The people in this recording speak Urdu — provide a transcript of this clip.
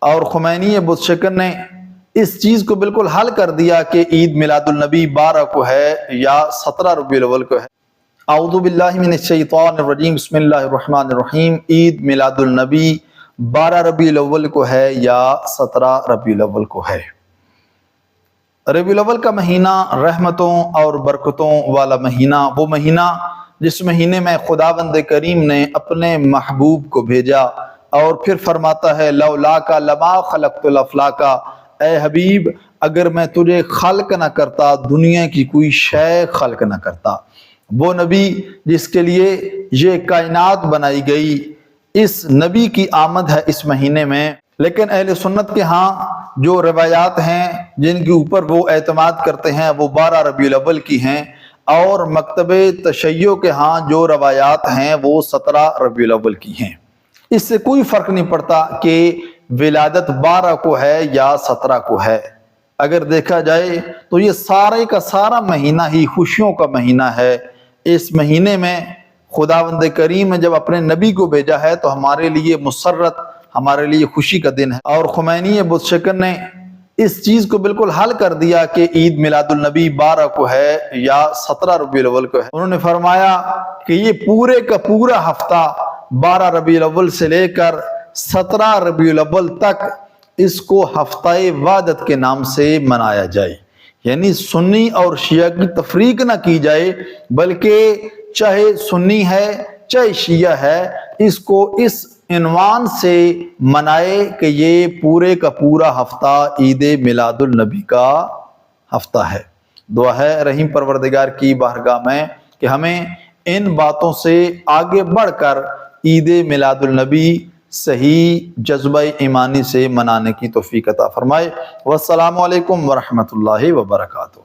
اور خمینی بت شکن نے اس چیز کو بالکل حل کر دیا کہ عید میلاد النبی 12 کو ہے یا 17 ربیع الاول کو ہے۔ اعوذ باللہ من الشیطان الرجیم، بسم اللہ الرحمن الرحیم۔ عید میلاد النبی 12 ربیع الاول کو ہے یا 17 ربیع الاول کو ہے۔ ربیع الاول کا مہینہ رحمتوں اور برکتوں والا مہینہ، وہ مہینہ جس مہینے میں خداوند کریم نے اپنے محبوب کو بھیجا اور پھر فرماتا ہے لولاک لما خلقت الافلاک، اے حبیب اگر میں تجھے خلق نہ کرتا دنیا کی کوئی شے خلق نہ کرتا۔ وہ نبی جس کے لیے یہ کائنات بنائی گئی، اس نبی کی آمد ہے اس مہینے میں۔ لیکن اہل سنت کے ہاں جو روایات ہیں جن کے اوپر وہ اعتماد کرتے ہیں وہ 12 ربیع الاول کی ہیں، اور مکتب تشیع کے ہاں جو روایات ہیں وہ 17 ربیع الاول کی ہیں۔ اس سے کوئی فرق نہیں پڑتا کہ ولادت 12 کو ہے یا 17 کو ہے۔ اگر دیکھا جائے تو یہ سارے کا سارا مہینہ ہی خوشیوں کا مہینہ ہے۔ اس مہینے میں خداوند کریم نے جب اپنے نبی کو بھیجا ہے تو ہمارے لیے مسرت، ہمارے لیے خوشی کا دن ہے۔ اور خمینی بت شکن نے اس چیز کو بالکل حل کر دیا کہ عید میلاد النبی 12 کو ہے یا 17 ربیع الاول کو ہے۔ انہوں نے فرمایا کہ یہ پورے کا پورا ہفتہ 12 ربیع الاول سے لے کر 17 ربیع الاول تک اس کو ہفتہ وحدت کے نام سے منایا جائے، یعنی سنی اور شیعہ کی تفریق نہ کی جائے، بلکہ چاہے سنی ہے چاہے شیعہ ہے اس کو اس عنوان سے منائے کہ یہ پورے کا پورا ہفتہ عید میلاد النبی کا ہفتہ ہے۔ دعا ہے رحیم پروردگار کی بارگاہ میں کہ ہمیں ان باتوں سے آگے بڑھ کر عید میلاد النبی صحیح جذبہ ایمانی سے منانے کی توفیق عطا فرمائے۔ والسلام علیکم ورحمۃ اللہ وبرکاتہ۔